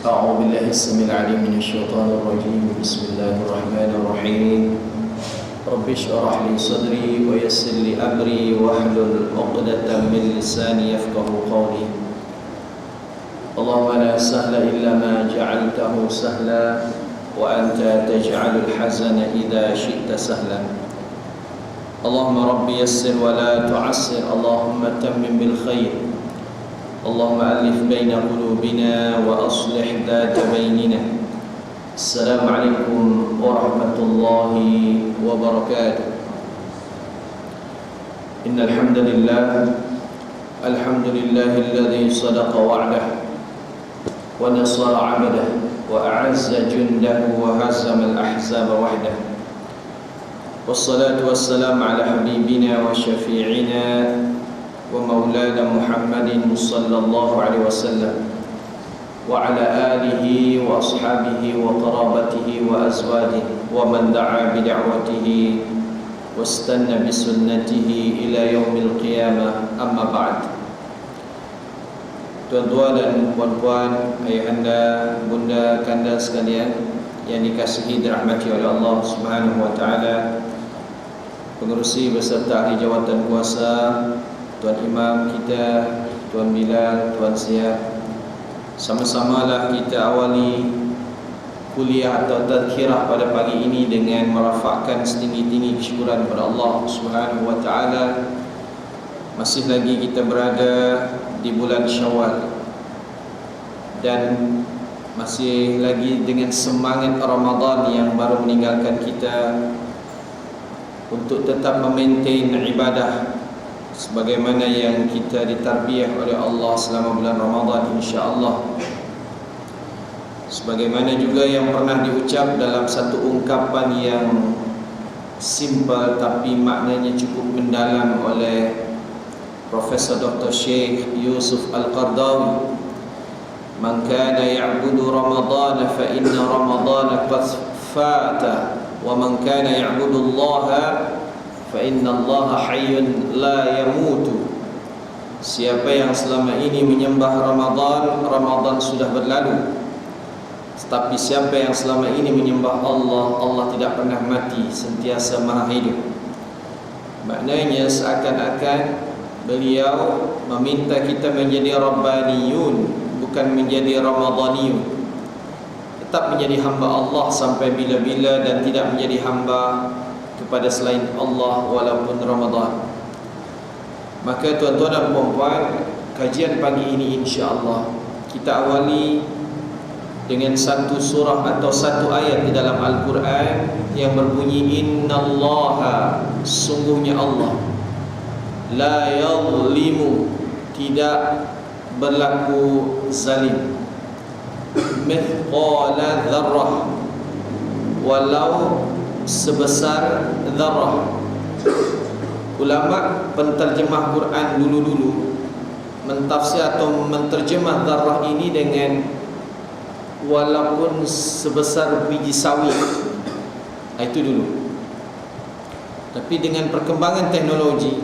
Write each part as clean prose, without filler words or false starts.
أعوذ بالله السميع العليم من الشيطان الرجيم. بسم الله الرحمن الرحيم. رب اشرح لي صدري ويسر لي أمري واحلل عقدة من لساني يفقهوا قولي. اللهم لا سهل إلا ما جعلته سهلا وأنت تجعل الحزن إذا شئت سهلا. اللهم رب يسر ولا تعسر، اللهم تمم بالخير، اللهم ألف بين قلوبنا وأصلح ذات بيننا. السلام عليكم ورحمة الله وبركاته. إن الحمد لله الذي صدق وعده ونصر عبده وأعز جنده وهزم الأحزاب وحده، والصلاة والسلام على حبيبنا وشفيعنا ومولانا محمد صلى الله عليه وسلم وعلى آله وأصحابه وقرابته وأزواجه ومن دعا بدعوته واستنى بسنته إلى يوم القيامة. أما بعد. Tuan-tuan dan puan-puan, ayahanda, bunda, kanda sekalian yang dikasihi dirahmati oleh Allah Subhanahu wa taala, pengerusi beserta ahli jawatan kuasa, Tuan Imam kita, Tuan Bilal, Tuan Siap, sama-samalah kita awali kuliah atau tadhkirah pada pagi ini dengan merafakkan setinggi-tinggi kesyukuran kepada Allah Subhanahu wa taala. Masih lagi kita berada di bulan Syawal dan masih lagi dengan semangat Ramadan yang baru meninggalkan kita untuk tetap memaintain ibadah sebagaimana yang kita ditarbiyah oleh Allah selama bulan Ramadan, insya-Allah. Sebagaimana juga yang pernah diucap dalam satu ungkapan yang simple tapi maknanya cukup mendalam oleh Profesor Dr. Syekh Yusuf Al-Qardawi, "Man kana ya'budu Ramadan fa inna Ramadan qad fata, wa man kana ya'budu Allah fa inna Allah hayyun la yamutu." Siapa yang selama ini menyembah Ramadan, Ramadan sudah berlalu. Tetapi siapa yang selama ini menyembah Allah, Allah tidak pernah mati, sentiasa maha hidup. Maknanya seakan-akan beliau meminta kita menjadi Rabbaniyun, bukan menjadi Ramadaniyun. Tetap menjadi hamba Allah sampai bila-bila dan tidak menjadi hamba kepada selain Allah walaupun Ramadan. Maka tuan-tuan dan puan-puan, kajian pagi ini insya-Allah kita awali dengan satu surah atau satu ayat di dalam Al-Quran yang berbunyi, "Innallaha", sungguhnya Allah, "la yadhlimu", tidak berlaku zalim, "mithqala dzarrah", walau sebesar dzarrah. Ulama penterjemah Quran dulu-dulu mentafsir atau menterjemah dzarrah ini dengan walaupun sebesar biji sawi. Itu dulu. Tapi dengan perkembangan teknologi,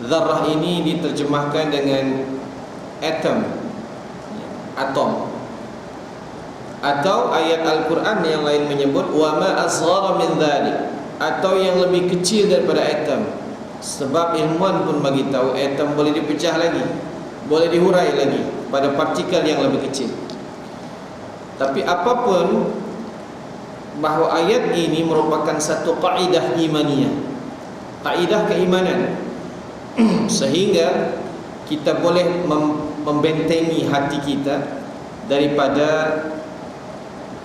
dzarrah ini diterjemahkan dengan atom. Atau ayat Al-Quran yang lain menyebut wa ma asghara min dhalik, atau yang lebih kecil daripada atom. Sebab ilmuwan pun bagi tahu atom boleh dipecah lagi, boleh dihurai lagi pada partikel yang lebih kecil. Tapi apapun, bahawa ayat ini merupakan satu kaidah imaniyah, kaidah keimanan, sehingga kita boleh membentengi hati kita daripada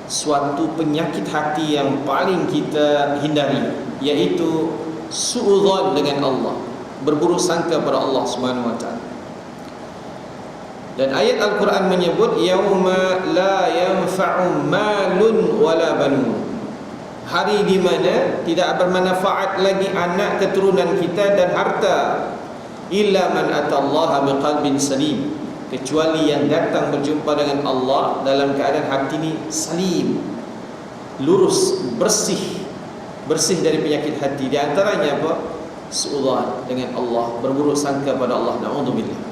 suatu penyakit hati yang paling kita hindari, yaitu suudzon dengan Allah, berburuk sangka pada Allah Subhanahu wa taala. Dan ayat Al-Quran menyebut yauma la yanfa'u malun wala banun, hari di mana tidak bermanfaat lagi anak keturunan kita dan harta, illa man atallaha biqalbin salim, kecuali yang datang berjumpa dengan Allah dalam keadaan hati ini salim, lurus, bersih dari penyakit hati. Di antaranya apa? Suudzon dengan Allah, berburuk sangka pada Allah. Na'udzubillah.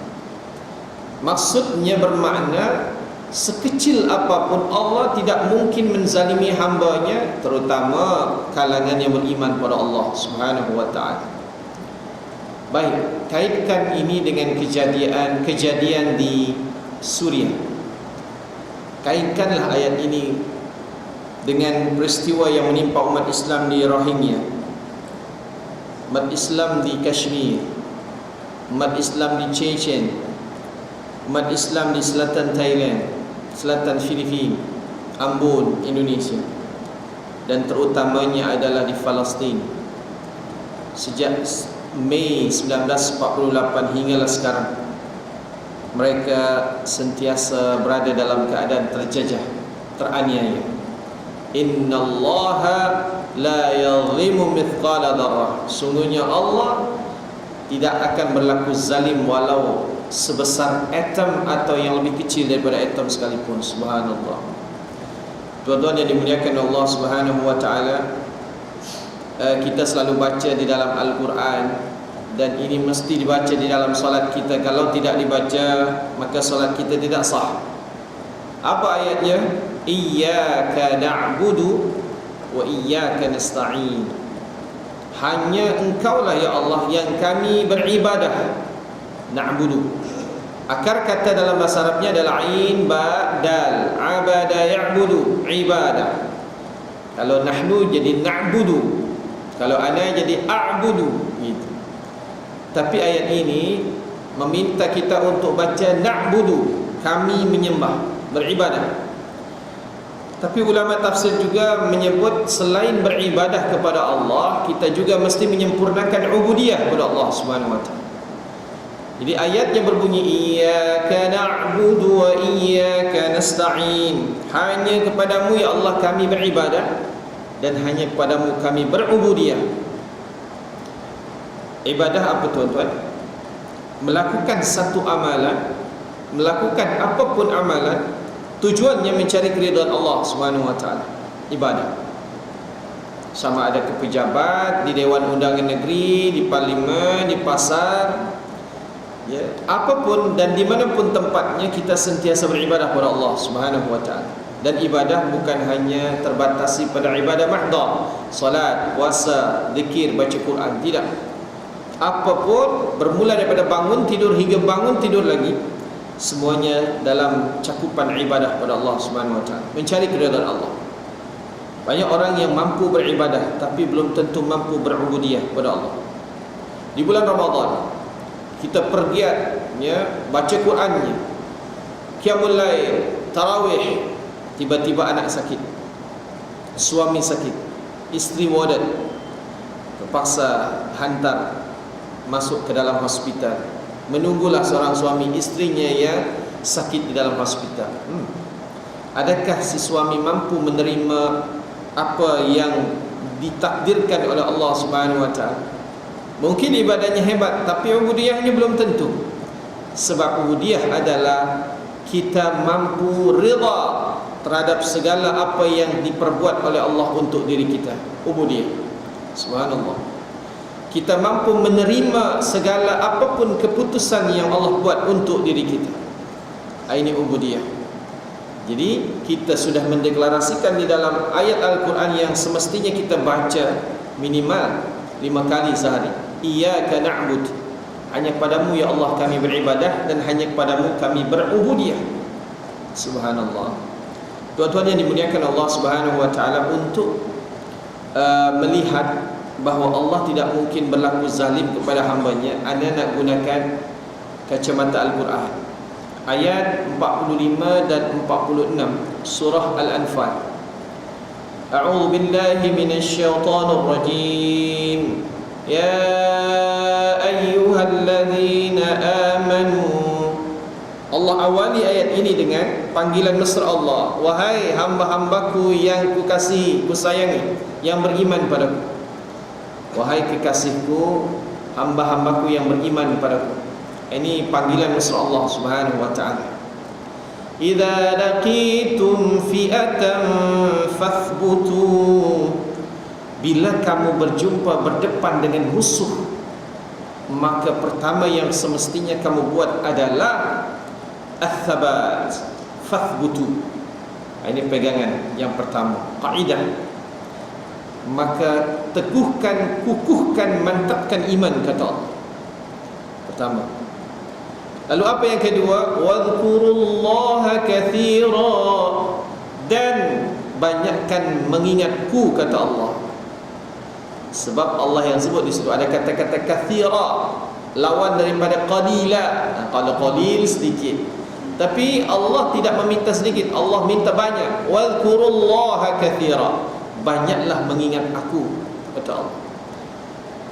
Maksudnya bermakna sekecil apapun Allah tidak mungkin menzalimi hambanya, terutama kalangan yang beriman pada Allah Subhanahu wa ta'ala. Baik, kaitkan ini dengan kejadian di Suriah. Kaitkanlah ayat ini dengan peristiwa yang menimpa umat Islam di Rohingya, umat Islam di Kashmir, umat Islam di Chechen, umat Islam di selatan Thailand, selatan Filipina, Ambon, Indonesia, dan terutamanya adalah di Palestin. Sejak Mei 1948 hinggalah sekarang, mereka sentiasa berada dalam keadaan terjajah, teraniaya. Innallaha la yadhlimu mithqala dzarrah. Sungguhnya Allah tidak akan berlaku zalim walau sebesar atom atau yang lebih kecil daripada atom sekalipun. Subhanallah. Tuan-tuan yang dimuliakan Allah Subhanahu wa ta'ala, kita selalu baca di dalam Al-Quran, dan ini mesti dibaca di dalam solat kita. Kalau tidak dibaca, maka solat kita tidak sah. Apa ayatnya? Iyyaka na'budu wa iyyaka nasta'in. Hanya engkaulah ya Allah yang kami beribadah. Na'budu, akar kata dalam bahasa Arabnya adalah ain ba dal. Abada ya'budu, ibadah. Kalau nahnu jadi na'budu, kalau ana jadi a'budu gitu. Tapi ayat ini meminta kita untuk baca na'budu, kami menyembah, beribadah. Tapi ulama tafsir juga menyebut selain beribadah kepada Allah, kita juga mesti menyempurnakan ubudiyah kepada Allah Subhanahu wa ta'ala. Jadi ayatnya berbunyi iyyaka na'budu wa iyyaka nasta'in. Hanya kepadamu ya Allah kami beribadah, dan hanya kepadamu kami berubudiyah. Ibadah apa tuan-tuan? Melakukan satu amalan, melakukan apapun amalan, tujuannya mencari keridhaan Allah Subhanahu wa ta'ala. Ibadah. Sama ada ke pejabat, di Dewan Undangan Negeri, di parlimen, di pasar, ya, apapun dan dimanapun tempatnya, kita sentiasa beribadah kepada Allah Subhanahu wa ta'ala. Dan ibadah bukan hanya terbatasi pada ibadah mahdah, salat, puasa, zikir, baca Quran. Tidak. Apapun, bermula daripada bangun tidur hingga bangun tidur lagi, semuanya dalam cakupan ibadah kepada Allah Subhanahu wa ta'ala, mencari keridhaan Allah. Banyak orang yang mampu beribadah tapi belum tentu mampu berubudiyah kepada Allah. Di bulan Ramadan kita pergiat, ya, baca Qurannya, qiyamul lail, tarawih, tiba-tiba anak sakit, suami sakit, isteri wadat, terpaksa hantar masuk ke dalam hospital. Menunggulah seorang suami istrinya yang sakit di dalam hospital. Adakah si suami mampu menerima apa yang ditakdirkan oleh Allah Subhanahu wa ta'ala? Mungkin ibadahnya hebat, tapi ubudiyahnya belum tentu. Sebab ubudiyah adalah kita mampu rida terhadap segala apa yang diperbuat oleh Allah untuk diri kita. Ubudiyah. Subhanallah. Kita mampu menerima segala apapun keputusan yang Allah buat untuk diri kita. Ini ubudiyah. Jadi kita sudah mendeklarasikan di dalam ayat Al-Quran yang semestinya kita baca minimal 5 kali sehari. Iyyaka na'bud, hanya kepadamu ya Allah kami beribadah, dan hanya kepadamu kami berubudiyah. Subhanallah. Tuan-tuan yang dimuliakan Allah Subhanahu wa ta'ala, untuk melihat bahawa Allah tidak mungkin berlaku zalim kepada hambanya, anda nak gunakan kacamata Al-Quran. Ayat 45 dan 46 surah Al-Anfal. A'udzu billahi minasy syaithanir rajim. Ya ayyuhalladzina amanu. Allah awali ayat ini dengan panggilan mesra Allah. Wahai hamba-hambaku yang kukasihi, kusayangi, yang beriman padaku. Wahai kekasihku, hamba-hambaku yang beriman padaku. Ini panggilan mesra Allah Subhanahu wa ta'ala. Idza laqitum fi'atan fathbutu. Bila kamu berjumpa, berdepan dengan musuh, maka pertama yang semestinya kamu buat adalah ath-thabat. fathbutu. Ini pegangan yang pertama, kaidah. Maka teguhkan, kukuhkan, mantapkan iman, kata Allah. Pertama. Lalu apa yang kedua? Wadhkurullaha katsira, dan banyakkan mengingatku, kata Allah. Sebab Allah yang sebut di situ ada kata-kata katsira, lawan daripada qalila. Kalau qalil sedikit, tapi Allah tidak meminta sedikit, Allah minta banyak. Wadhkurullaha katsira, banyaklah mengingat aku, kata Allah.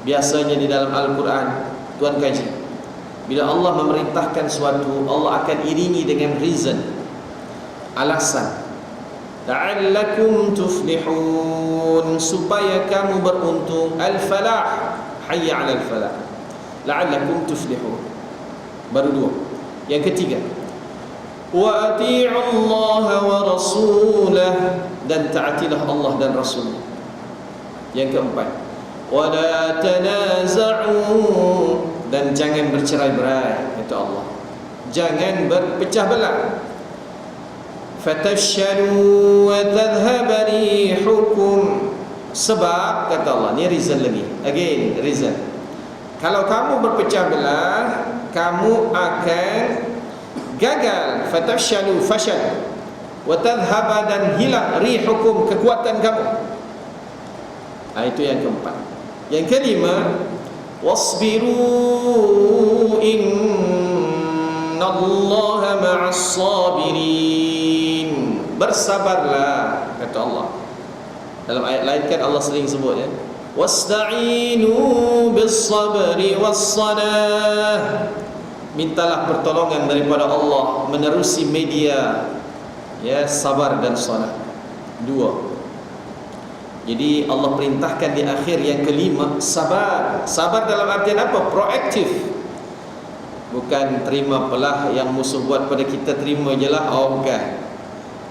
Biasanya di dalam Al-Quran, tuan kaji, bila Allah memerintahkan suatu, Allah akan iringi dengan reason, alasan. La'allakum tuflihun, supaya kamu beruntung. Al-falah, hayya 'alal falah. La'allakum tuflihun. Baru dua. Yang ketiga, wa ati'u Allah wa rasulah, dan taatilah Allah dan Rasul. Yang keempat, wa la tanaza'u, dan jangan bercerai-berai, kata Allah. Jangan berpecah belah. Fatafshalu wa tadhhaba rihukum, sebab, kata Allah, ni reason lagi. Again, reason. Kalau kamu berpecah belah, kamu akan gagal. Fatafshalu, fashal, wa tadhhaba, dan hilang, rihukum, kekuatan kamu. Itu yang keempat. Yang kelima, wasbiru innallaha ma'as sabirin, bersabarlah, kata Allah. Dalam ayat lain kan Allah sering sebut, ya, wasta'inu bis sabri was salah, mintalah pertolongan daripada Allah menerusi media, ya, sabar dan salat. Dua. Jadi Allah perintahkan di akhir yang kelima, sabar. Sabar dalam artian apa? Proaktif. Bukan terima pelah yang musuh buat pada kita, terima je lah, bukan.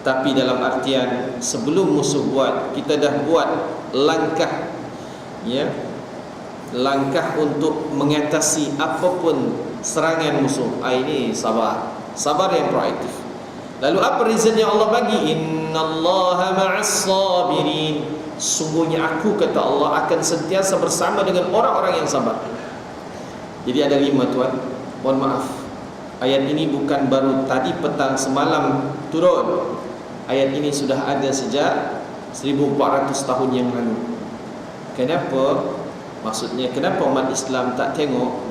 Tapi dalam artian sebelum musuh buat, kita dah buat langkah, ya, langkah untuk mengatasi apapun serangan musuh. Ini sabar. Sabar yang proaktif. Lalu apa reason yang Allah bagi? Innallaha ma'as sabirin, sungguhnya aku, kata Allah, akan sentiasa bersama dengan orang-orang yang sabar. Jadi ada 5, tuan. Mohon maaf, ayat ini bukan baru tadi petang semalam turun. Ayat ini sudah ada sejak 1400 tahun yang lalu. Kenapa? Maksudnya, kenapa umat Islam tak tengok?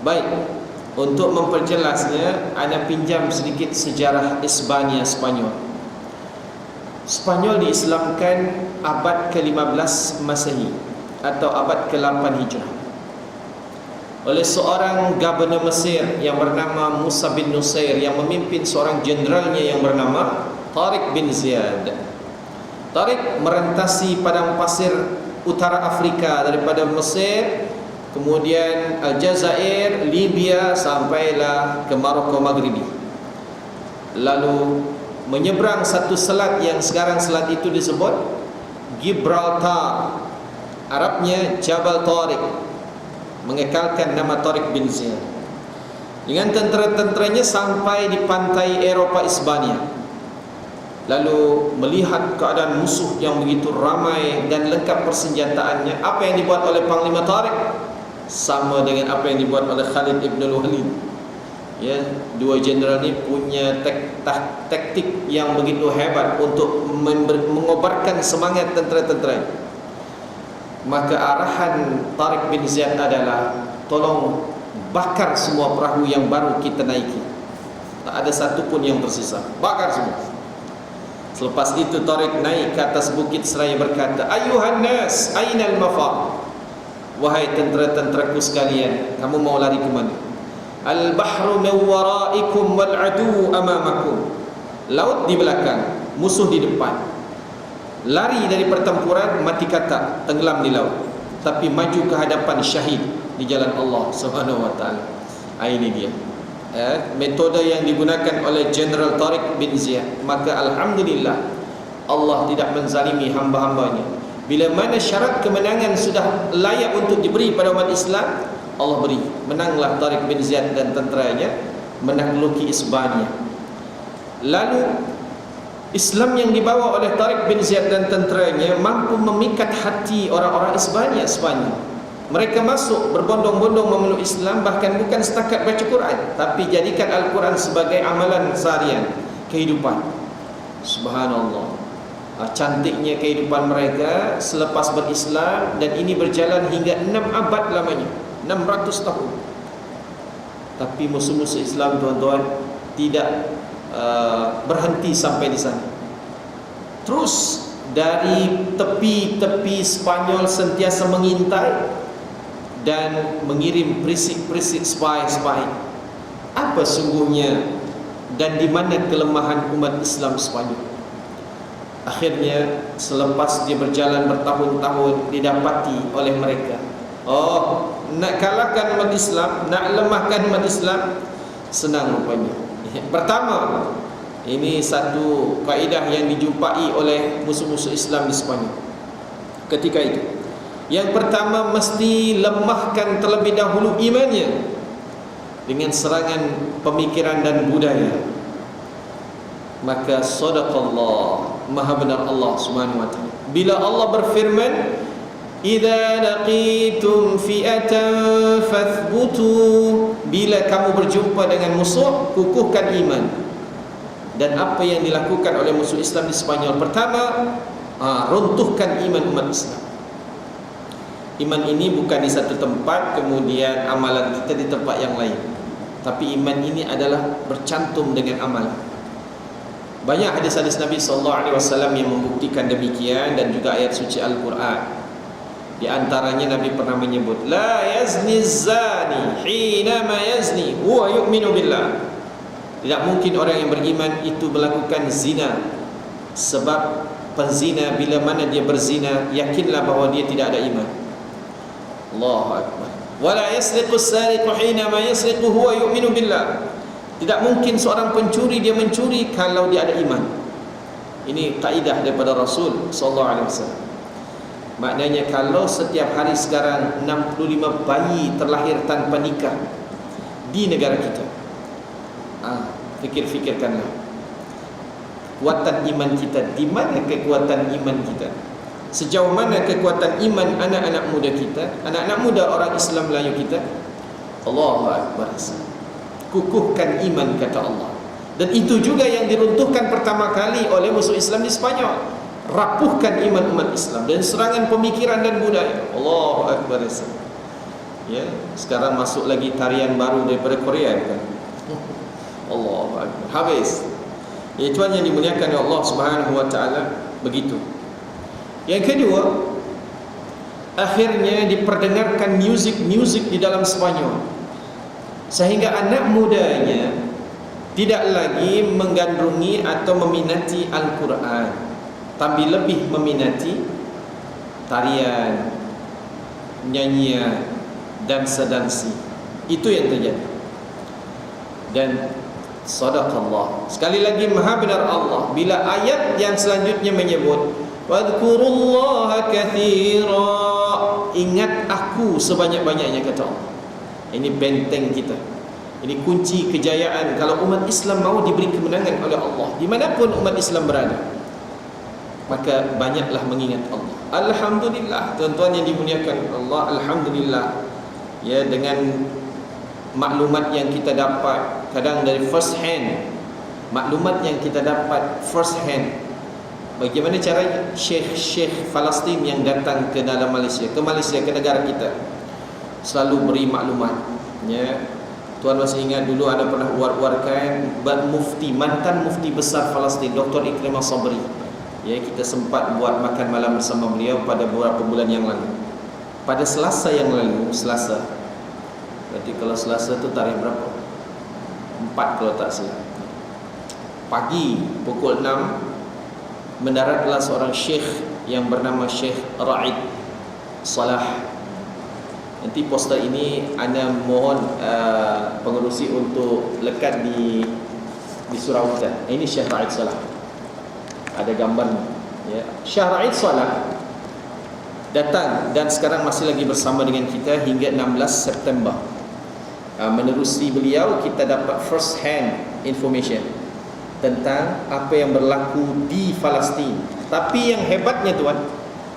Baik, untuk memperjelasnya, ana pinjam sedikit sejarah Hispania, Spanyol. Spanyol diislamkan abad ke-15 Masehi atau abad ke-8 Hijrah oleh seorang gubernur Mesir yang bernama Musa bin Nusair, yang memimpin seorang jenderalnya yang bernama Tariq bin Ziyad. Tariq merentasi padang pasir utara Afrika daripada Mesir, kemudian Aljazair, Libya, sampailah ke Maroko Maghribi. Lalu menyeberang satu selat yang sekarang selat itu disebut Gibraltar, Arabnya Jabal Tariq, mengekalkan nama Tariq bin Ziyad. Dengan tentera-tenteranya sampai di pantai Eropah Hispania. Lalu melihat keadaan musuh yang begitu ramai dan lengkap persenjataannya, apa yang dibuat oleh Panglima Tariq sama dengan apa yang dibuat oleh Khalid ibn al-Walid. Ya, dua jenderal ini punya taktik yang begitu hebat untuk mengobarkan semangat tentera-tentera. Maka arahan Tariq bin Ziyad adalah, tolong bakar semua perahu yang baru kita naiki. Tak ada satu pun yang tersisa, bakar semua. Selepas itu Tariq naik ke atas bukit seraya berkata, ayuhan nas, ainal mafar, wahai tentera-tenteraku sekalian, kamu mau lari ke mana? Al-bahru min waraikum wal adu amamakum, laut di belakang, musuh di depan. Lari dari pertempuran, mati kata, tenggelam di laut. Tapi maju ke hadapan, syahid di jalan Allah Subhanahu wa taala. Ini dia metode yang digunakan oleh General Tariq bin Ziyad. Maka alhamdulillah, Allah tidak menzalimi hamba-hambanya. Bila mana syarat kemenangan sudah layak untuk diberi pada umat Islam, Allah beri. Menanglah Tariq bin Ziyad dan tenteranya, menakluki Hispania. Lalu Islam yang dibawa oleh Tariq bin Ziyad dan tenteranya mampu memikat hati orang-orang Spanyol. Mereka masuk berbondong-bondong memeluk Islam, bahkan bukan setakat baca Quran, tapi jadikan Al-Quran sebagai amalan seharian kehidupan. Subhanallah, cantiknya kehidupan mereka selepas berislam, dan ini berjalan hingga 6 abad lamanya, 600 tahun. Tapi musuh-musuh Islam, tuan-tuan, tidak berhenti sampai di sana. Terus dari tepi-tepi Spanyol sentiasa mengintai dan mengirim perisik-perisik spy. Apa sungguhnya dan di mana kelemahan umat Islam Spanyol? Akhirnya selepas dia berjalan bertahun-tahun, didapati oleh mereka, oh, nak kalahkan umat Islam, nak lemahkan umat Islam, senang rupanya. Pertama, ini satu kaedah yang dijumpai oleh musuh-musuh Islam di Spanyol ketika itu. Yang pertama, mesti lemahkan terlebih dahulu imannya dengan serangan pemikiran dan budaya. Maka sadaqallah, maha benar Allah Subhanahu wa taala bila Allah berfirman, idza laqitum fi'atan fathbutu, bila kamu berjumpa dengan musuh, kukuhkan iman. Dan apa yang dilakukan oleh musuh Islam di Spanyol? Pertama, runtuhkan iman umat Islam. Iman ini bukan di satu tempat, kemudian amalan kita di tempat yang lain, tapi iman ini adalah bercantum dengan amal. Banyak hadis-hadis Nabi SAW yang membuktikan demikian, dan juga ayat suci Al-Quran. Di antaranya Nabi pernah menyebut, la yazni zani hinama yazni huwa yu'minu billah. Tidak mungkin orang yang beriman itu melakukan zina, sebab penzina bila mana dia berzina, yakinlah bahawa dia tidak ada iman. Allahu Akbar. Wala yasriqu as-sariqu hinama yasriqu huwa yu'minu billah. Tidak mungkin seorang pencuri dia mencuri kalau dia ada iman. Ini kaidah daripada Rasul sallallahu alaihi wasallam. Maknanya kalau setiap hari sekarang 65 bayi terlahir tanpa nikah di negara kita, fikir-fikirkanlah kekuatan iman kita. Di mana kekuatan iman kita? Sejauh mana kekuatan iman anak-anak muda kita, anak-anak muda orang Islam Melayu kita? Allahu Akbar. Kukuhkan iman, kata Allah. Dan itu juga yang diruntuhkan pertama kali oleh musuh Islam di Spanyol. Rapuhkan iman umat Islam dan serangan pemikiran dan budaya. Allahu Akbar. Ya, sekarang masuk lagi tarian baru daripada Korea, kan? Allahu Akbar. Habis. Ya, tuan yang dimuliakan oleh Allah Subhanahu wa taala, begitu. Yang kedua, akhirnya diperdengarkan muzik di dalam Spanyol, sehingga anak mudanya tidak lagi menggandrungi atau meminati Al-Quran, tapi lebih meminati tarian, nyanyian, dansa-dansi. Itu yang terjadi. Dan sadaqallah, sekali lagi maha benar Allah bila ayat yang selanjutnya menyebut wadhkurullaha katsira, ingat aku sebanyak-banyaknya, kata Allah. Ini benteng kita, ini kunci kejayaan. Kalau umat Islam mahu diberi kemenangan oleh Allah dimanapun umat Islam berada, maka banyaklah mengingat Allah. Alhamdulillah, tuan-tuan yang dimuliakan Allah, alhamdulillah. Ya, dengan maklumat yang kita dapat kadang dari first hand, maklumat yang kita dapat first hand. Bagaimana caranya? Syekh Palestin yang datang ke dalam Malaysia, ke negara kita, selalu beri maklumat. Ya, tuan masih ingat dulu ada pernah war-warkan mufti, mantan mufti besar Palestin, Dr. Ikrimah Sabri. Ya, kita sempat buat makan malam bersama beliau pada beberapa bulan yang lalu. Pada Selasa yang lalu, Selasa. Berarti kalau Selasa tu tarikh berapa? 4 kalau tak salah. Pagi pukul 6 mendaratlah seorang syekh yang bernama Syekh Ra'id Salah. Nanti poster ini anda mohon pengerusi untuk lekat di surau kita. Ini Syekh Ra'id Salah, ada gambarnya, ya. Syekh Ra'id Salah datang dan sekarang masih lagi bersama dengan kita hingga 16 September. Menerusi beliau kita dapat first hand information tentang apa yang berlaku di Palestin. Tapi yang hebatnya tuan,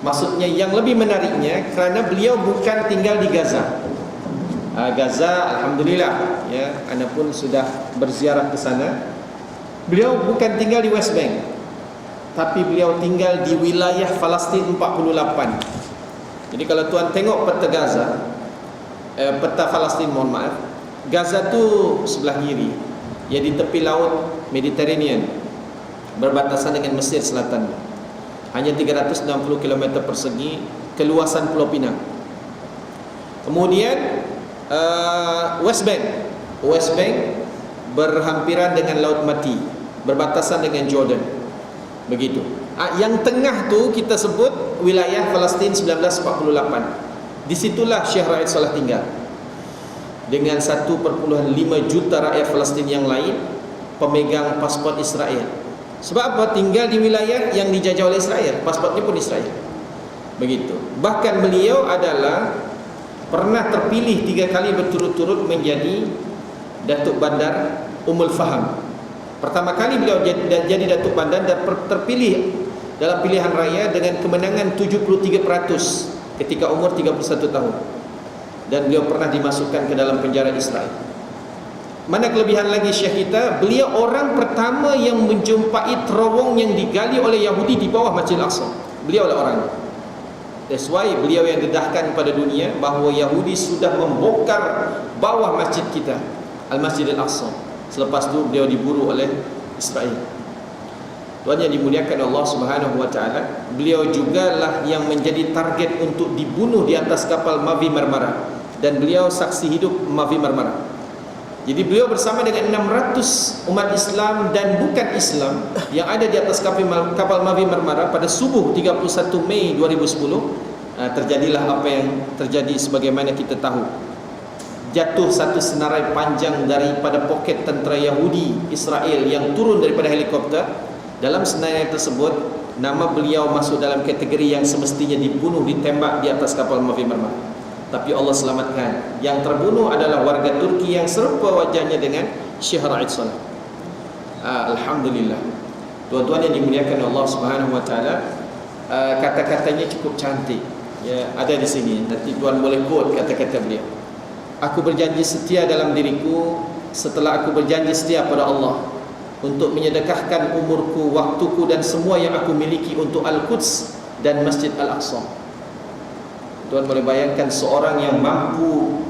maksudnya yang lebih menariknya, kerana beliau bukan tinggal di Gaza. Gaza, alhamdulillah, ya, anda pun sudah berziarah ke sana. Beliau bukan tinggal di West Bank, tapi beliau tinggal di wilayah Palestin 48. Jadi kalau tuan tengok peta Gaza, peta Palestin, mohon maaf, Gaza tu sebelah kiri, ya, di tepi laut Mediterranean, berbatasan dengan Mesir Selatan. Hanya 360 km persegi keluasan Pulau Pinang. Kemudian West Bank berhampiran dengan Laut Mati, berbatasan dengan Jordan. Begitu. Yang tengah tu kita sebut wilayah Palestin 1948. Disitulah Syekh Raid Saleh tinggal dengan 1,5 juta rakyat Palestin yang lain pemegang pasport Israel. Sebab apa? Tinggal di wilayah yang dijajah oleh Israel, pasportnya pun Israel. Begitu. Bahkan beliau adalah pernah terpilih 3 kali berturut-turut menjadi Datuk Bandar Ummul Faham. Pertama kali beliau jadi Datuk Bandar dan terpilih dalam pilihan raya dengan kemenangan 73% ketika umur 31 tahun. Dan beliau pernah dimasukkan ke dalam penjara Israel. Mana kelebihan lagi Syekh kita, beliau orang pertama yang menjumpai terowong yang digali oleh Yahudi di bawah Masjid Al-Aqsa. Beliau lah orangnya. That's why beliau yang dedahkan pada dunia bahawa Yahudi sudah membongkar bawah masjid kita, Al-Masjid Al-Aqsa. Selepas itu beliau diburu oleh Israel. Tuan yang dimuliakan Allah Subhanahu wa taala, beliau jugalah yang menjadi target untuk dibunuh di atas kapal Mavi Marmara, dan beliau saksi hidup Mavi Marmara. Jadi beliau bersama dengan 600 umat Islam dan bukan Islam yang ada di atas kapal Mavi Marmara pada subuh 31 Mei 2010. Terjadilah apa yang terjadi sebagaimana kita tahu. Jatuh satu senarai panjang daripada poket tentera Yahudi Israel yang turun daripada helikopter. Dalam senarai tersebut, nama beliau masuk dalam kategori yang semestinya dibunuh, ditembak di atas kapal Mavi Marmara. Tapi Allah selamatkan. Yang terbunuh adalah warga Turki yang serupa wajahnya dengan Syekh Raid Saleh. Alhamdulillah. Tuan-tuan yang dimuliakan Allah Subhanahu wa taala, kata-katanya cukup cantik. Ya, ada di sini. Nanti tuan boleh quote kata-kata beliau. Aku berjanji setia dalam diriku setelah aku berjanji setia pada Allah untuk menyedekahkan umurku, waktuku dan semua yang aku miliki untuk Al-Quds dan Masjid Al-Aqsa. Tuan boleh bayangkan seorang yang mampu,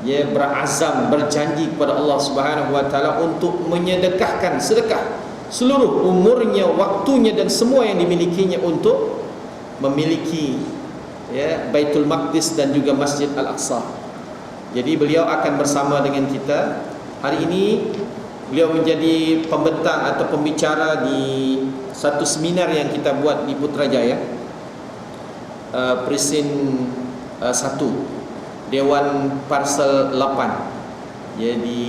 ya, berazam, berjanji kepada Allah Subhanahu wa taala untuk menyedekahkan sedekah seluruh umurnya, waktunya dan semua yang dimilikinya untuk memiliki, ya, Baitul Maqdis dan juga Masjid Al-Aqsa. Jadi beliau akan bersama dengan kita hari ini. Beliau menjadi pembentang atau pembicara di satu seminar yang kita buat di Putrajaya, Presin 1, Dewan Parsel 8, jadi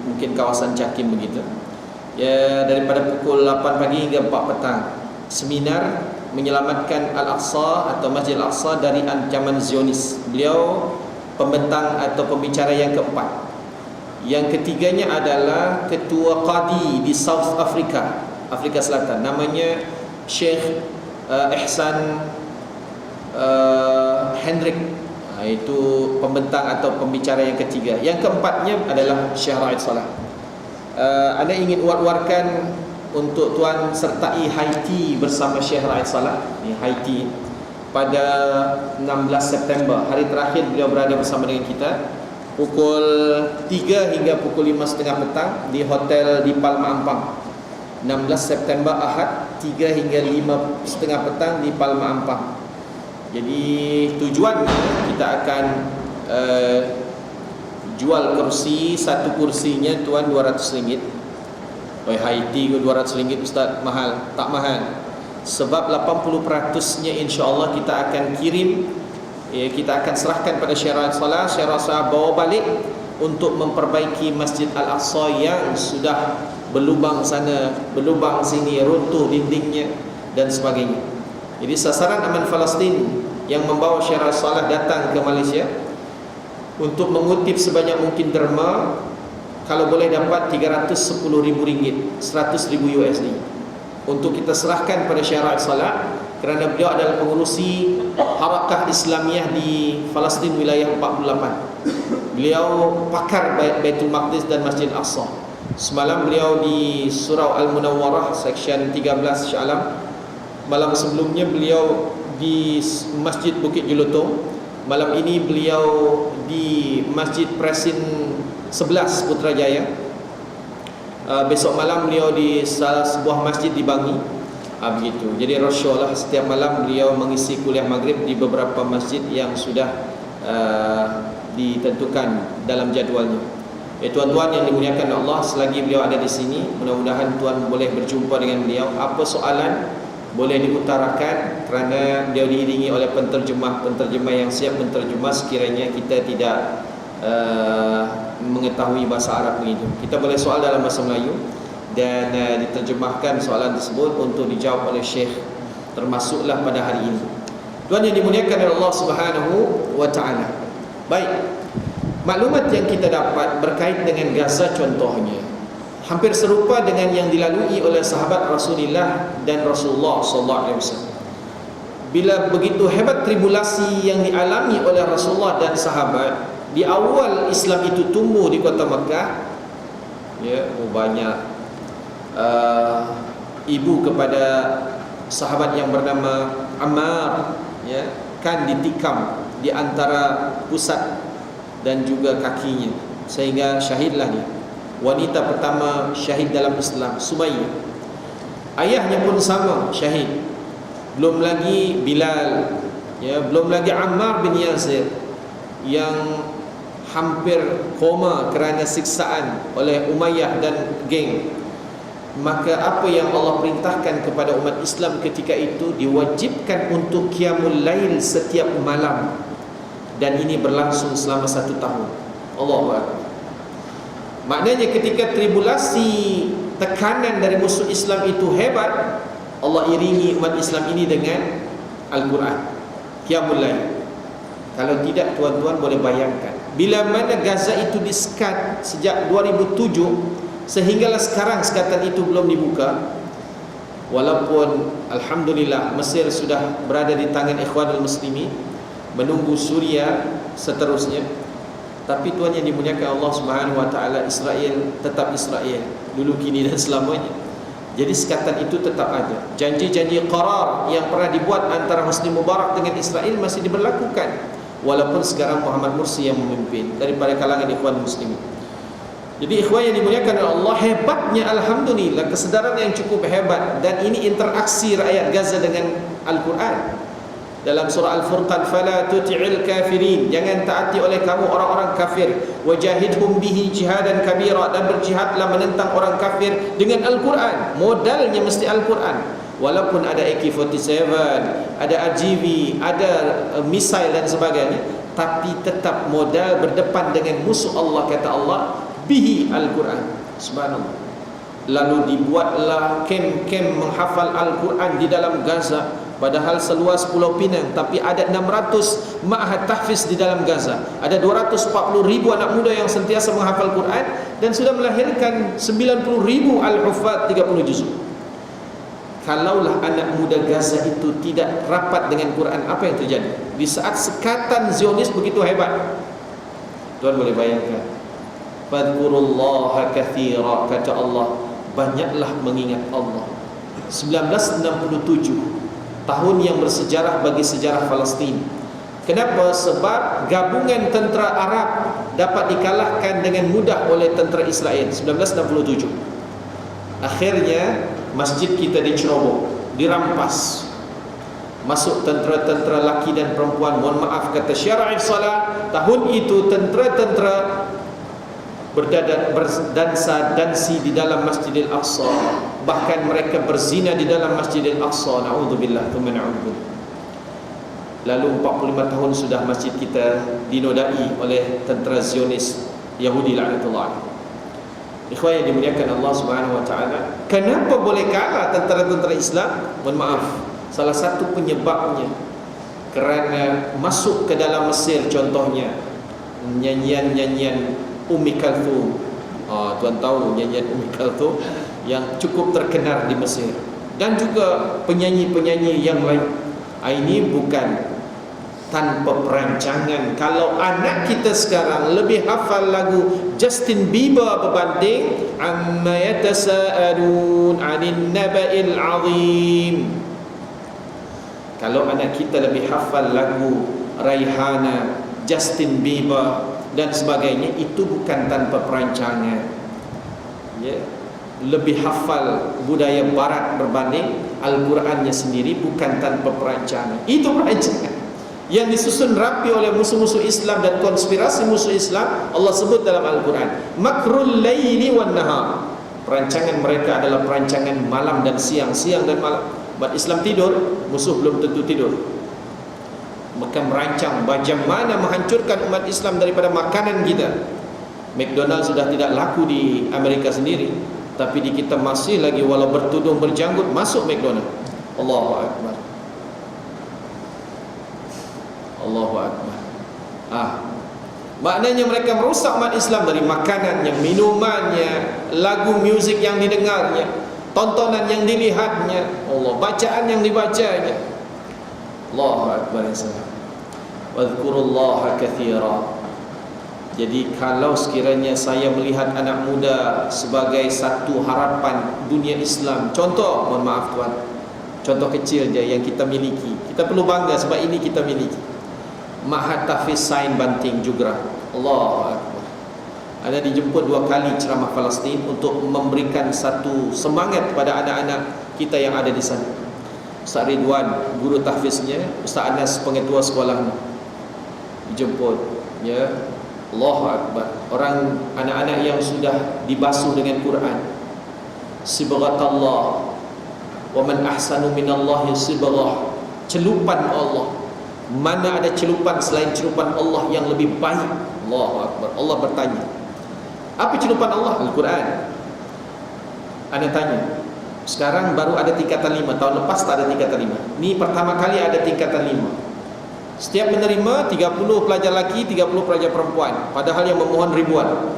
mungkin kawasan Cakim begitu. Ya, daripada pukul 8 pagi hingga 4 petang. Seminar menyelamatkan Al-Aqsa atau Masjid Al-Aqsa dari ancaman Zionis. Beliau pembentang atau pembicara yang keempat. Yang ketiganya adalah ketua qadi di South Africa, Afrika Selatan. Namanya Syekh Ihsan Hendrik. Itu pembentang atau pembicara yang ketiga. Yang keempatnya adalah Syekh Raid Saleh. Anda ingin war-warkan untuk tuan sertai Haiti bersama Syekh Raid Saleh di Haiti pada 16 September. Hari terakhir beliau berada bersama dengan kita pukul 3 hingga pukul 5.30 petang di hotel di Palma Ampang. 16 September Ahad, 3 hingga 5.30 petang di Palma Ampang. Jadi tujuannya kita akan jual kursi. Satu kursinya tuan RM200. Oh, Haiti RM200 Ustaz, mahal? Tak mahal. Sebab 80%-nya insya-Allah kita akan kirim, ya, kita akan serahkan pada Syekh Raid Saleh. Syekh Raid Saleh bawa balik untuk memperbaiki Masjid Al-Aqsa yang sudah berlubang sana, berlubang sini, runtuh dindingnya dan sebagainya. Jadi sasaran Aman Palestin yang membawa Syekh Raid Saleh datang ke Malaysia untuk mengutip sebanyak mungkin derma kalau boleh dapat 310,000 ringgit, 100,000 USD untuk kita serahkan pada Syarah Salat, kerana beliau adalah pengurusi Harakah Islamiyah di Palestin wilayah 48. Beliau pakar Baitul Maqdis dan Masjid Al-Aqsa. Semalam beliau di Surau Al-Munawwarah seksyen 13 Shah Alam. Malam sebelumnya beliau di Masjid Bukit Jelutong. Malam ini beliau di Masjid Presin 11 Putrajaya. Besok malam beliau di salah sebuah masjid di Bangi. Begitu. Jadi rasyalah setiap malam beliau mengisi kuliah maghrib di beberapa masjid yang sudah ditentukan dalam jadualnya. Tuan-tuan yang dimuliakan Allah, selagi beliau ada di sini, mudah-mudahan tuan boleh berjumpa dengan beliau. Apa soalan boleh diutarakan, kerana beliau diiringi oleh penterjemah yang siap menterjemah sekiranya kita tidak mengetahui bahasa Arab begitu. Kita boleh soal dalam bahasa Melayu dan diterjemahkan soalan tersebut untuk dijawab oleh Syekh, termasuklah pada hari ini. Tuan yang dimuliakan oleh Allah Subhanahu wa taala. Baik. Maklumat yang kita dapat berkait dengan Gaza contohnya hampir serupa dengan yang dilalui oleh sahabat Rasulullah dan Rasulullah sallallahu alaihi wasallam. Bila begitu hebat tribulasi yang dialami oleh Rasulullah dan sahabat di awal Islam itu tumbuh di kota Makkah, ya, banyak ibu kepada sahabat yang bernama Ammar, ya, kan ditikam di antara pusat dan juga kakinya sehingga syahidlah dia. Wanita pertama syahid dalam Islam, Sumayyah. Ayahnya pun sama, syahid. Belum lagi Bilal, ya, belum lagi Ammar bin Yasir yang hampir koma kerana siksaan oleh Umayyah dan geng. Maka apa yang Allah perintahkan kepada umat Islam ketika itu, diwajibkan untuk qiyamul lail setiap malam, dan ini berlangsung selama 1 tahun. Allahu Akbar. Maknanya ketika tribulasi, tekanan dari musuh Islam itu hebat, Allah iringi umat Islam ini dengan Al-Quran, qiyamul lail. Kalau tidak, tuan-tuan boleh bayangkan bila mana Gaza itu disekat sejak 2007 sehinggalah sekarang sekatan itu belum dibuka. Walaupun alhamdulillah Mesir sudah berada di tangan Ikhwanul Muslimin, menunggu Suria seterusnya. Tapi tuan yang dimuliakan Allah Subhanahu wa taala, Israel tetap Israel dulu, kini dan selamanya. Jadi sekatan itu tetap ada. Janji-janji qarar yang pernah dibuat antara Hosni Mubarak dengan Israel masih diberlakukan, walaupun sekarang Muhammad Mursi yang memimpin daripada kalangan Ikhwan Muslimin. Jadi ikhwan yang dimuliakan oleh Allah, hebatnya alhamdulillah kesedaran yang cukup hebat, dan ini interaksi rakyat Gaza dengan Al-Quran. Dalam surah Al-Furqan, fala tuti'il kafirin, jangan taati oleh kamu orang-orang kafir, wajahidhum bihi jihadan kabira, dan berjihadlah menentang orang kafir dengan Al-Quran. Modalnya mesti Al-Quran. Walaupun ada AK-47, ada RGB, ada misail dan sebagainya, tapi tetap modal berdepan dengan musuh Allah, kata Allah, bihi Al-Quran. Subhanallah. Lalu dibuatlah kem-kem menghafal Al-Quran di dalam Gaza, padahal seluas Pulau Pinang, tapi ada 600 ma'had tahfiz di dalam Gaza. Ada 240,000 anak muda yang sentiasa menghafal Quran, dan sudah melahirkan 90,000 al-hufaz 30 juz. Kalaulah anak muda Gaza itu tidak rapat dengan Quran, apa yang terjadi? Di saat sekatan Zionis begitu hebat, tuan boleh bayangkan. Fadhkurullaha katsira, kata Allah, banyaklah mengingat Allah. 1967, tahun yang bersejarah bagi sejarah Palestin. Kenapa? Sebab gabungan tentera Arab dapat dikalahkan dengan mudah oleh tentera Israel. 1967 akhirnya masjid kita dicerobok, dirampas, masuk tentera-tentera laki dan perempuan. Mohon maaf, kata Syarah Salat, tahun itu tentera-tentera berdansa-dansi di dalam Masjidil Aqsa, bahkan mereka berzina di dalam Masjidil Aqsa. Na'udzubillah, tsumma na'udzubillah. Lalu 45 tahun sudah masjid kita dinodai oleh tentera Zionis Yahudi laknatullah. Ikhwan yang dimuliakan Allah Subhanahu wa taala, kenapa boleh kalah tentera-tentera Islam? Mohon maaf, salah satu penyebabnya kerana masuk ke dalam Mesir, contohnya nyanyian-nyanyian Ummi Kalthum, Tuan tahu nyanyian Umm Kulthum yang cukup terkenal di Mesir, dan juga penyanyi-penyanyi yang lain. Ini bukan tanpa perancangan. Kalau anak kita sekarang lebih hafal lagu Justin Bieber berbanding amma yatasaalun 'anil naba'il 'azim. Kalau anak kita lebih hafal lagu Raihana, Justin Bieber dan sebagainya, itu bukan tanpa perancangan. Ya, lebih hafal budaya barat berbanding Al-Qurannya sendiri, bukan tanpa perancangan. Itu perancangan yang disusun rapi oleh musuh-musuh Islam dan konspirasi musuh Islam. Allah sebut dalam Al-Quran, makrul laili wan nahar. Perancangan mereka adalah perancangan malam dan siang, siang dan malam. Buat Islam tidur, musuh belum tentu tidur. Maka merancang bagaimana menghancurkan umat Islam daripada makanan kita. McDonald sudah tidak laku di Amerika sendiri, tapi di kita masih lagi, walau bertudung berjanggut masuk McDonald. Allahu Akbar, Allahu Akbar. Maknanya mereka merusak umat Islam dari makanannya, minumannya, lagu muzik yang didengarnya, tontonan yang dilihatnya, Allah, bacaan yang dibacanya. Allahu Akbar. Wadhkurullaha katsira. Jadi kalau sekiranya saya melihat anak muda sebagai satu harapan dunia Islam, contoh, mohon maaf tuan, contoh kecil je yang kita miliki, kita perlu bangga sebab ini kita miliki. Ma'had Tahfiz Sain Banting Jugra. Allahu Akbar. Ada dijemput 2 kali ceramah Palestin untuk memberikan satu semangat kepada anak-anak kita yang ada di sana. Ustaz Ridwan, guru tahfiznya, Ustaz Anas, pengetua sekolahnya, dijemput. Ya, Allahu Akbar. Orang anak-anak yang sudah dibasuh dengan Quran. Sibghatallah, wa man ahsanu minallahi sibghah. Celupan Allah. Mana ada celupan selain celupan Allah yang lebih baik? Allahu Akbar. Allah bertanya, apa celupan Allah? Al-Quran. Anda tanya, sekarang baru ada tingkatan 5, tahun lepas tak ada tingkatan 5. Ini pertama kali ada tingkatan 5. Setiap menerima 30 pelajar lelaki, 30 pelajar perempuan, padahal yang memohon ribuan.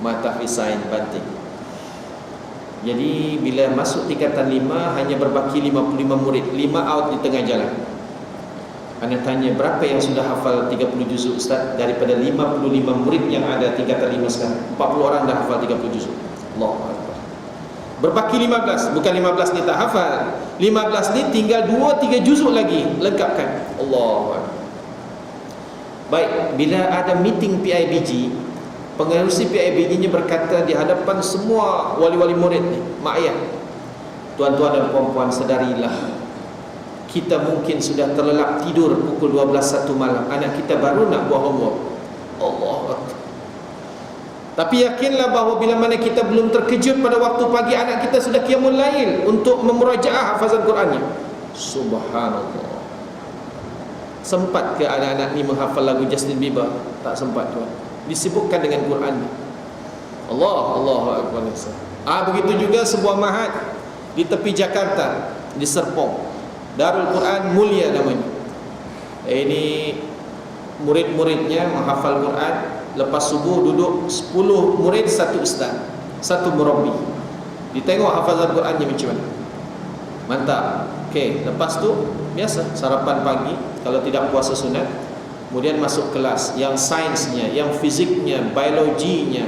Mata Fisain Banting. Jadi bila masuk tingkatan 5, hanya berbaki 55 murid, 5 out di tengah jalan. Anda tanya, berapa yang sudah hafal 30 juzuk Ustaz? Daripada 55 murid yang ada tingkatan 5 sekarang, 40 orang dah hafal 30 juzuk. Allahu Akbar. Berbaki 15, bukan 15 ni tak hafal, 15 ni tinggal 2-3 juzuk lagi lengkapkan. Allahu Akbar. Baik, bila ada meeting PIBG, pengerusi PIBG-nya berkata di hadapan semua wali-wali murid ni, mak ayah, tuan-tuan dan puan-puan, sedarilah, kita mungkin sudah terlelap tidur pukul 12-1 malam, anak kita baru nak buat homework. Allahu Akbar. Tapi yakinlah bahawa bila mana kita belum terkejut pada waktu pagi, anak kita sudah qiyamul lail untuk memurajaah hafazan Qurannya. Subhanallah. Sempat ke anak-anak ni menghafal lagu Justin Bieber? Tak sempat tuan. Disibukkan dengan Quran. Allahu Akbar. Begitu juga sebuah mahad di tepi Jakarta, di Serpong, Darul Quran Mulia namanya. Ini murid-muridnya menghafal Quran. Lepas subuh duduk 10 murid, 1 ustaz, 1 murabbi. Ditengok hafazan Qurannya macam mana. Mantap. Okey, lepas tu biasa sarapan pagi kalau tidak puasa sunat, kemudian masuk kelas yang sainsnya, yang fiziknya, biologinya,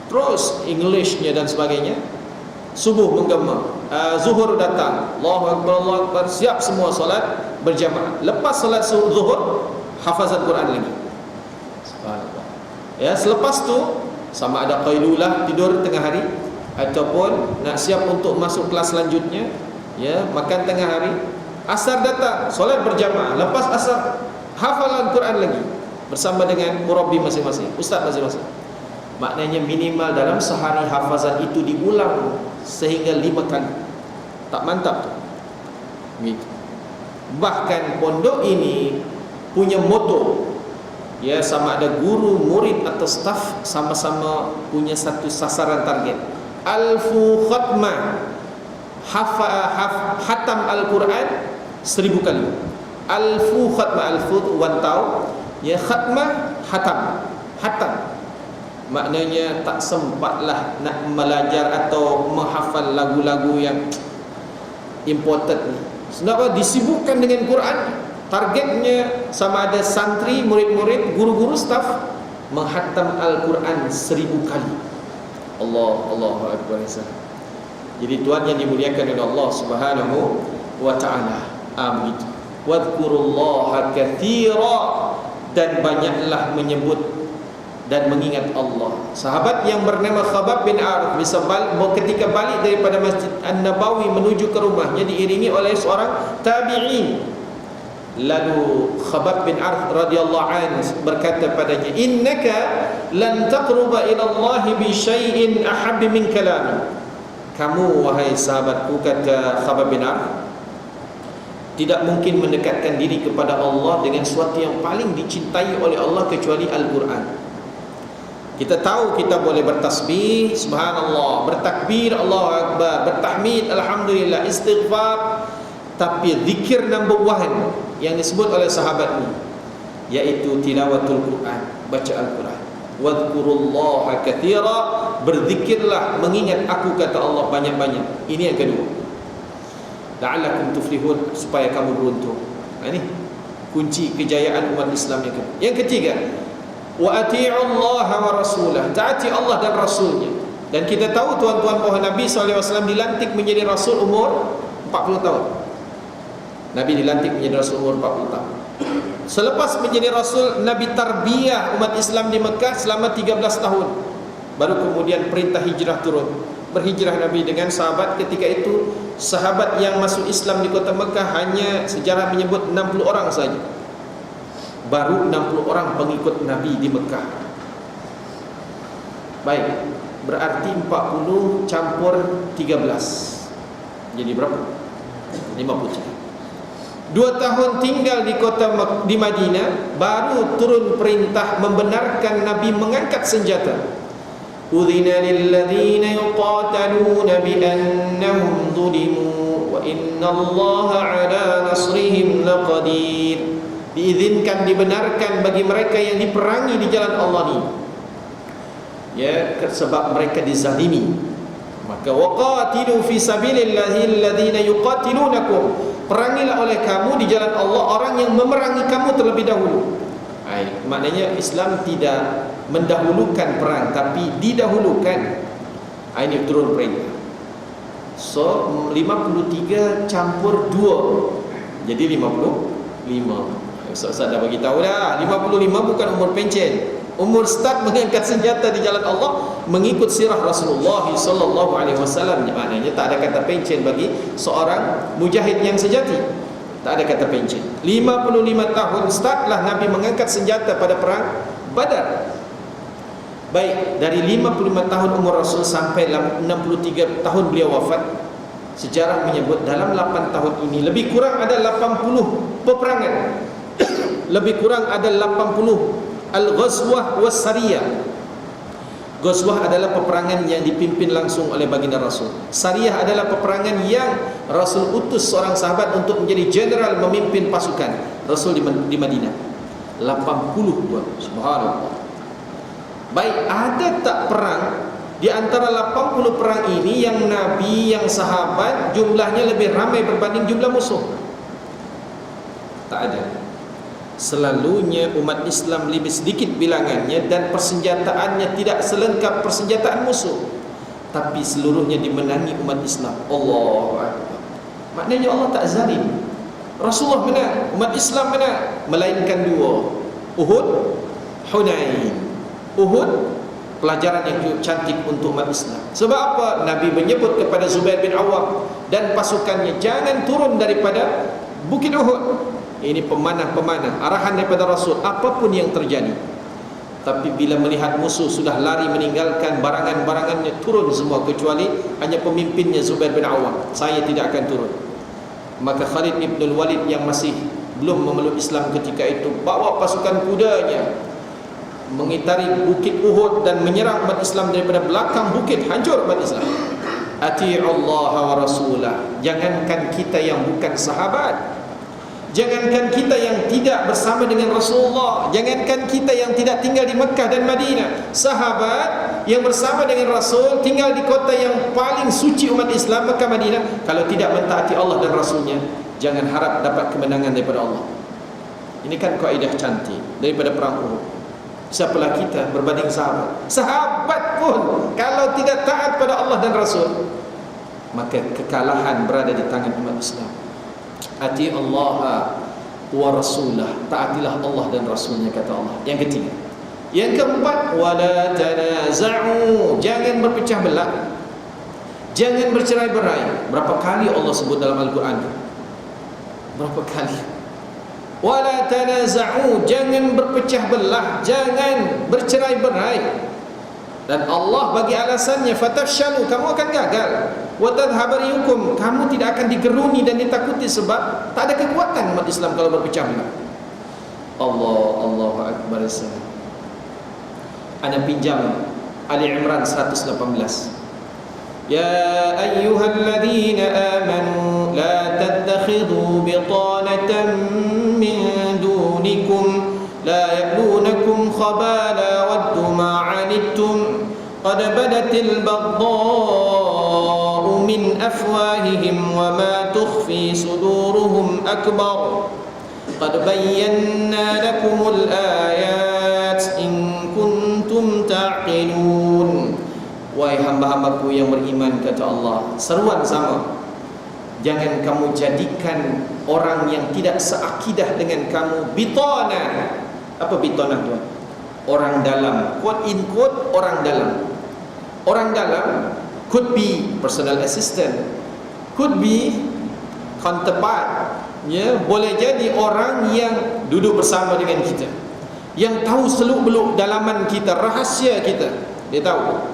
terus Englishnya dan sebagainya. Subuh menggema, zuhur datang, Allahu Akbar, Allahu Akbar, siap semua solat berjamaah. Lepas solat zuhur, hafazan Quran lagi. Subhanallah. Ya, selepas tu sama ada qailulah, tidur tengah hari, ataupun nak siap untuk masuk kelas selanjutnya, ya, makan tengah hari. Asar datang, solat berjamaah. Lepas asar, hafalan Quran lagi bersama dengan murabbi masing-masing, ustaz masing-masing. Maknanya minimal dalam sehari hafazan itu diulang sehingga 5 kali. Tak mantap tu? Gitu. Bahkan pondok ini punya moto, ya, sama ada guru, murid atau staf sama-sama punya satu sasaran target. Alfu khatmah, hatam Al-Quran 1000 kali. Alfu khatmah, alfu 1000, ya, khatmah hatam. maknanya tak sempatlah nak belajar atau menghafal lagu-lagu yang important ni. Sebab disibukkan dengan Quran. Targetnya sama ada santri, murid-murid, guru-guru, staf menghatam Al-Quran 1000 kali. Allahu Akbar. Jadi tuan yang dimuliakan oleh Allah Subhanahu wa ta'ala, begitu. Wadhkurullaha katsira, dan banyaklah menyebut dan mengingat Allah. Sahabat yang bernama Khabbab bin Arth ketika balik daripada Masjid An-Nabawi menuju ke rumahnya diiringi oleh seorang tabi'in. Lalu Khabbab bin Arth radhiyallahu anhu berkata padanya, innaka lan taqruba ila Allah bi syai'in ahab min kalami. Kamu wahai sahabatku, kata Khabbab bin Arth, tidak mungkin mendekatkan diri kepada Allah dengan sesuatu yang paling dicintai oleh Allah kecuali Al-Quran. Kita tahu kita boleh bertasbih, subhanallah, bertakbir, Allahu Akbar, bertahmid, alhamdulillah, istighfar, tapi zikir number one yang disebut oleh sahabat ini yaitu tilawatul Quran, baca Al-Quran. Wadhkurullaha katsira, berzikirlah, mengingat aku, kata Allah, banyak-banyak. Ini yang kedua, la'allakum tuflihun, supaya kamu beruntung. Ini kunci kejayaan umat Islam yang kedua. Yang ketiga, wa ati'ullaha wa rasulah, taati Allah dan Rasulnya. Dan kita tahu tuan-tuan bahwa Nabi SAW dilantik menjadi Rasul umur 40 tahun. Nabi dilantik menjadi Rasul umur 40 tahun. Selepas menjadi Rasul, Nabi tarbiyah umat Islam di Mekah selama 13 tahun. Baru kemudian perintah hijrah turun. Berhijrah Nabi dengan sahabat. Ketika itu sahabat yang masuk Islam di kota Mekah hanya sejarah menyebut 60 orang saja. Baru 60 orang pengikut Nabi di Mekah. Baik, berarti 40 campur 13. Jadi berapa? 53. 2 tahun tinggal di Madinah, baru turun perintah membenarkan Nabi mengangkat senjata. Udzina lil ladzina yuqataluna bi annahum zulimu wa innallaha ala nasrihim laqadir. Diizinkan, dibenarkan bagi mereka yang diperangi di jalan Allah ni, ya, sebab mereka dizalimi. Maka waqatilu fi sabilillahi alladzina yuqatilunakum, perangilah oleh kamu di jalan Allah orang yang memerangi kamu terlebih dahulu. Maknanya Islam tidak mendahulukan perang, tapi didahulukan. Ini turun perintah. So 53 campur 2 jadi 55. Ustaz dah bagi tahu dah, 55 bukan umur pencen. Umur start mengangkat senjata di jalan Allah, mengikut sirah Rasulullah sallallahu alaihi wasallam. Maknanya tak ada kata pencen bagi seorang mujahid yang sejati. Tak ada kata pencen. 55 tahun startlah Nabi mengangkat senjata pada perang Badar. Baik, dari 55 tahun umur Rasul sampai 63 tahun beliau wafat, sejarah menyebut dalam 8 tahun ini lebih kurang ada 80 peperangan. Lebih kurang ada 80 Al-Ghazwah was-Sariyah. Ghazwah adalah peperangan yang dipimpin langsung oleh baginda Rasul. Sariyah adalah peperangan yang Rasul utus seorang sahabat untuk menjadi general memimpin pasukan Rasul di Madinah. 80 tuan, subhanallah. Baik, ada tak perang di antara 80 perang ini yang Nabi, yang sahabat jumlahnya lebih ramai berbanding jumlah musuh? Tak ada. Selalunya umat Islam lebih sedikit bilangannya dan persenjataannya tidak selengkap persenjataan musuh, tapi seluruhnya dimenangi umat Islam. Allahu Akbar. Maknanya Allah tak zalim. Rasulullah menang, umat Islam menang, melainkan 2, Uhud, Hunain. Uhud pelajaran yang cukup cantik untuk umat Islam. Sebab apa? Nabi menyebut kepada Zubair bin Awwam dan pasukannya, jangan turun daripada Bukit Uhud. Ini pemanah-pemanah, arahan daripada Rasul, apapun yang terjadi. Tapi bila melihat musuh sudah lari meninggalkan barangan-barangannya, turun semua kecuali hanya pemimpinnya Zubair bin Awwam. Saya tidak akan turun. Maka Khalid ibn Walid yang masih belum memeluk Islam ketika itu bawa pasukan kudanya mengitari Bukit Uhud dan menyerang umat Islam daripada belakang bukit, hancur umat Islam. Ati'ullaha wa rasulah. Jangankan kita yang bukan sahabat, Jangankan kita yang tidak bersama dengan Rasulullah, jangankan kita yang tidak tinggal di Mekah dan Madinah, sahabat yang bersama dengan Rasul tinggal di kota yang paling suci umat Islam, Mekah Madinah, kalau tidak mentaati Allah dan Rasulnya, jangan harap dapat kemenangan daripada Allah. Ini kan kaidah cantik daripada perang Uhud. Siapalah kita berbanding sahabat? Sahabat pun kalau tidak taat pada Allah dan Rasul, maka kekalahan berada di tangan umat Islam. Ati Allah wa rasulah, taatilah Allah dan Rasulnya, kata Allah. Yang ketiga. Yang keempat, wala tanaza'u, jangan berpecah belah, jangan bercerai-berai. Berapa kali Allah sebut dalam Al-Quran? Berapa kali? Wala tanaza'u, jangan berpecah belah, jangan bercerai-berai. Dan Allah bagi alasannya, fatafshalu, kamu akan gagal, wa tadhhabu rihukum, kamu tidak akan digeruni dan ditakuti, sebab tak ada kekuatan umat Islam kalau berpecah belah. Allahu akbar. Ana pinjam Ali Imran 118. Ya ayyuhalladzina amanu la tattakhidhu bitanatan min dunikum la ya'lunakum khabala waddu ma 'anittum qad badatil baghdha'u min afwahihim wa ma tukhfi suduruhum akbar qad bayyana lakumul ayat in kuntum ta'qilun. Wahai hamba-hambaku yang beriman, kata Allah, seruan sama, jangan kamu jadikan orang yang tidak seakidah dengan kamu bitanah. Apa bitanah tuan? Orang dalam, quote in quote, orang dalam. Orang dalam could be personal assistant, could be counterpart, ya, boleh jadi orang yang duduk bersama dengan kita, yang tahu seluk-beluk dalaman kita, rahasia kita, dia tahu.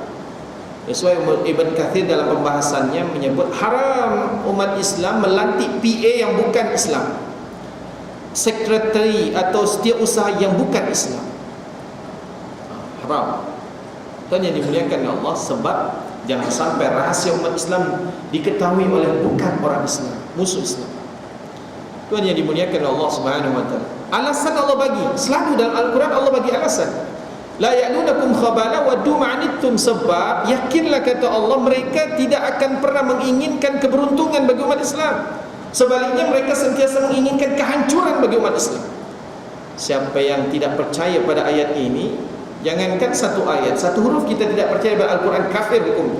That's why Ibn Kathir dalam pembahasannya menyebut haram umat Islam melantik PA yang bukan Islam, sekretari atau setiausaha yang bukan Islam. Haram. Dan yang dimuliakan Allah, sebab jangan sampai rahasia umat Islam diketahui oleh bukan orang Islam, musuh Islam. Tuan yang dimuliakan Allah Subhanahu wa taala, alasan Allah bagi, selalu dalam Al-Quran Allah bagi alasan. La ya'lunakum khabala wa duma'anittum, sebab yakinlah, kata Allah, mereka tidak akan pernah menginginkan keberuntungan bagi umat Islam. Sebaliknya mereka sentiasa menginginkan kehancuran bagi umat Islam. Siapa yang tidak percaya pada ayat ini, jangankan satu ayat, satu huruf kita tidak percaya pada Al-Quran, kafir hukum.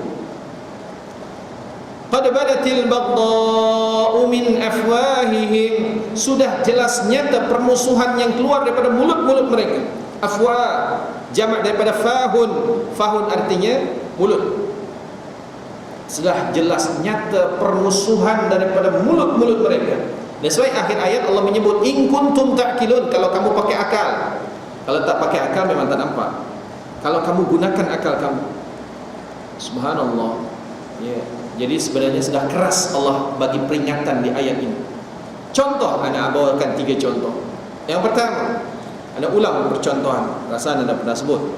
Qad badatil baghdha'u min afwahihim, sudah jelas nyata permusuhan yang keluar daripada mulut-mulut mereka. Afwah jamak daripada fahun. Fahun artinya mulut. Sudah jelas nyata permusuhan daripada mulut-mulut mereka. Dan sebab akhir ayat Allah menyebut in kuntum ta'qilun, kalau kamu pakai akal. Kalau tak pakai akal memang tak nampak. Kalau kamu gunakan akal kamu. Subhanallah. Ya. Jadi sebenarnya sudah keras Allah bagi peringatan di ayat ini. Contoh, anda bawakan 3 contoh. Yang pertama, anda ulang percontohan, rasa anda pernah sebut.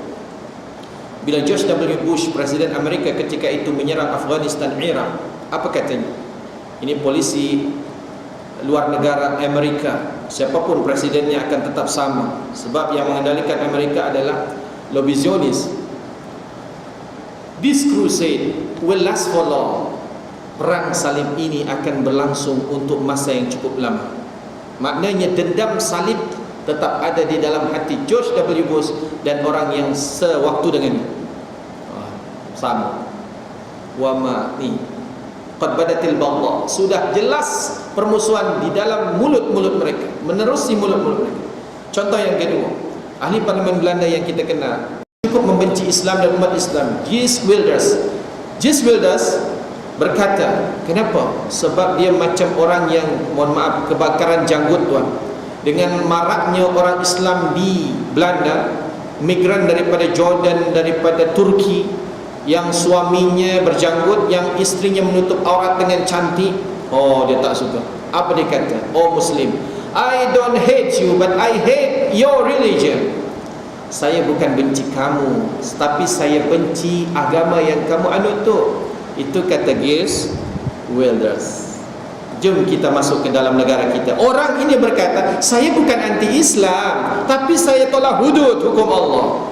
Bila George W. Bush, Presiden Amerika ketika itu, menyerang Afghanistan, Iraq, apa katanya? Ini polisi luar negara Amerika, siapapun presidennya akan tetap sama, sebab yang mengendalikan Amerika adalah lobby Zionis. This crusade will last for long. Perang salib ini akan berlangsung untuk masa yang cukup lama. Maknanya dendam salib tetap ada di dalam hati George W. Bush dan orang yang sewaktu dengannya. Sama. Wama ni qad badatil baghdha, sudah jelas permusuhan di dalam mulut-mulut mereka, menerusi mulut-mulut mereka. Contoh yang kedua, ahli parlimen Belanda yang kita kenal cukup membenci Islam dan umat Islam, Geert Wilders berkata, kenapa? Sebab dia macam orang yang, mohon maaf, kebakaran janggut tuan. Dengan maraknya orang Islam di Belanda, migran daripada Jordan, daripada Turki, yang suaminya berjanggut, yang istrinya menutup aurat dengan cantik, oh dia tak suka. Apa dia kata? Oh Muslim, I don't hate you, but I hate your religion. Saya bukan benci kamu, tapi saya benci agama yang kamu anut tu. Itu kata Geert Wilders. Jom kita masuk ke dalam negara kita. Orang ini berkata, saya bukan anti-Islam, tapi saya tolak hudud hukum Allah.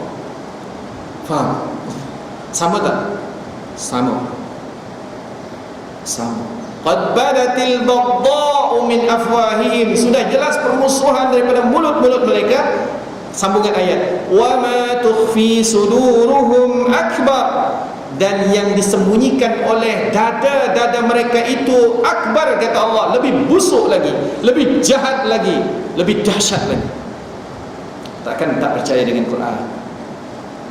Faham? Sama tak? Sama. Qad badatil baghdha'u min afwahihim. Sudah jelas permusuhan daripada mulut-mulut mereka. Sambungan ayat, wa ma tukhfi suduruhum akbar. Dan yang disembunyikan oleh dada-dada mereka itu akbar, kata Allah, lebih busuk lagi, lebih jahat lagi, lebih dahsyat lagi. Takkan tak percaya dengan Quran.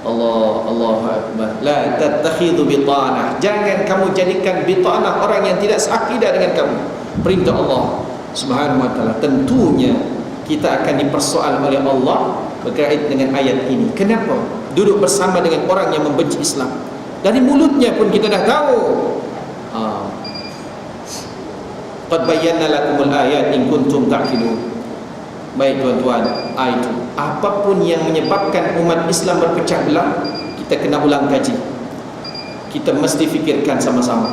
Allahu Akbar. La tattakhidhu bitanah. Jangan kamu jadikan bitanah orang yang tidak seakidah dengan kamu. Perintah Allah Subhanahu wa taala. Tentunya kita akan dipersoal oleh Allah berkait dengan ayat ini. Kenapa duduk bersama dengan orang yang membenci Islam? Dari mulutnya pun kita dah tahu. Qad bayyana lakumul ayat in kuntum ta'qilun. Baik tuan-tuan, itu apapun yang menyebabkan umat Islam berpecah belah, kita kena ulang kaji. Kita mesti fikirkan sama-sama,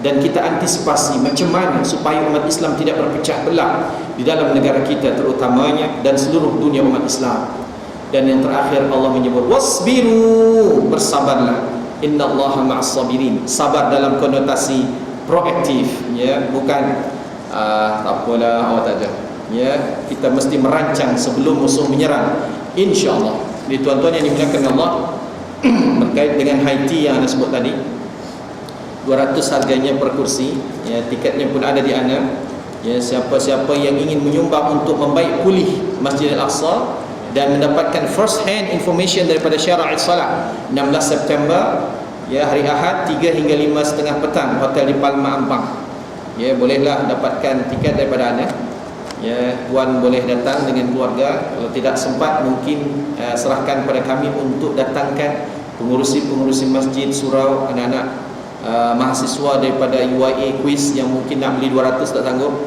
dan kita antisipasi macam mana supaya umat Islam tidak berpecah belah di dalam negara kita terutamanya dan seluruh dunia umat Islam. Dan yang terakhir Allah menyebut wasbiru, bersabarlah. Innallaha ma'as sabirin. Sabar dalam konotasi proaktif, ya, bukan tak apalah, awak tak ada. Ya, kita mesti merancang sebelum musuh menyerang, insya-Allah. Jadi tuan-tuan yang dimuliakan Allah, berkait dengan Haiti yang anda sebut tadi, 200 harganya per kursi, ya, tiketnya pun ada di ana. Ya, siapa-siapa yang ingin menyumbang untuk membaik pulih Masjid Al-Aqsa dan mendapatkan first hand information daripada Syara' Salah 16 September, ya, hari Ahad 3 hingga 5.30 petang, hotel di Palma Ampang. Ya, bolehlah dapatkan tiket daripada ana. Ya, tuan boleh datang dengan keluarga. Kalau tidak sempat, mungkin serahkan pada kami untuk datangkan pengurusi masjid, surau, anak-anak mahasiswa daripada UIA quiz yang mungkin nak beli 200 tak sanggup.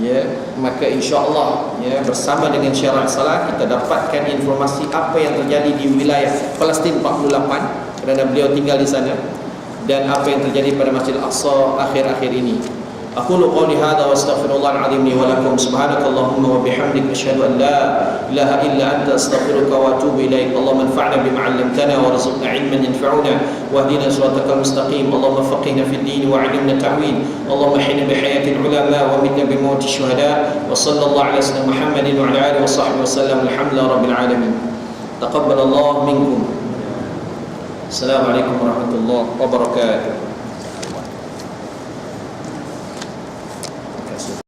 Ya, maka insya-Allah, ya, bersama dengan Syara' Salah kita dapatkan informasi apa yang terjadi di wilayah Palestin 48 kerana beliau tinggal di sana, dan apa yang terjadi pada Masjid Al-Aqsa akhir-akhir ini. Aqulu qawli hadha wa astaghfirullahal azim li wa lakum. Subhanakallahumma wa bihamdik asyhadu an la ilaha illa anta astaghfiruka wa atubu ilaik. Allahumma anfa'na bima 'allamtana wa rzuqna 'ilman yanfa'una wa hdina siratal mustaqim. Allahumma faqihna fid din wa 'allimna ta'wil. Allahumma hina bi hayatil ulama wa mitna bi mauti syuhada. Wa sallallahu ala sayyidina Muhammadin wa ala alihi wa sahbihi wa sallam. Alhamdulillahi rabbil alamin. Taqabbalallahu minkum. Assalamualaikum warahmatullahi wabarakatuh.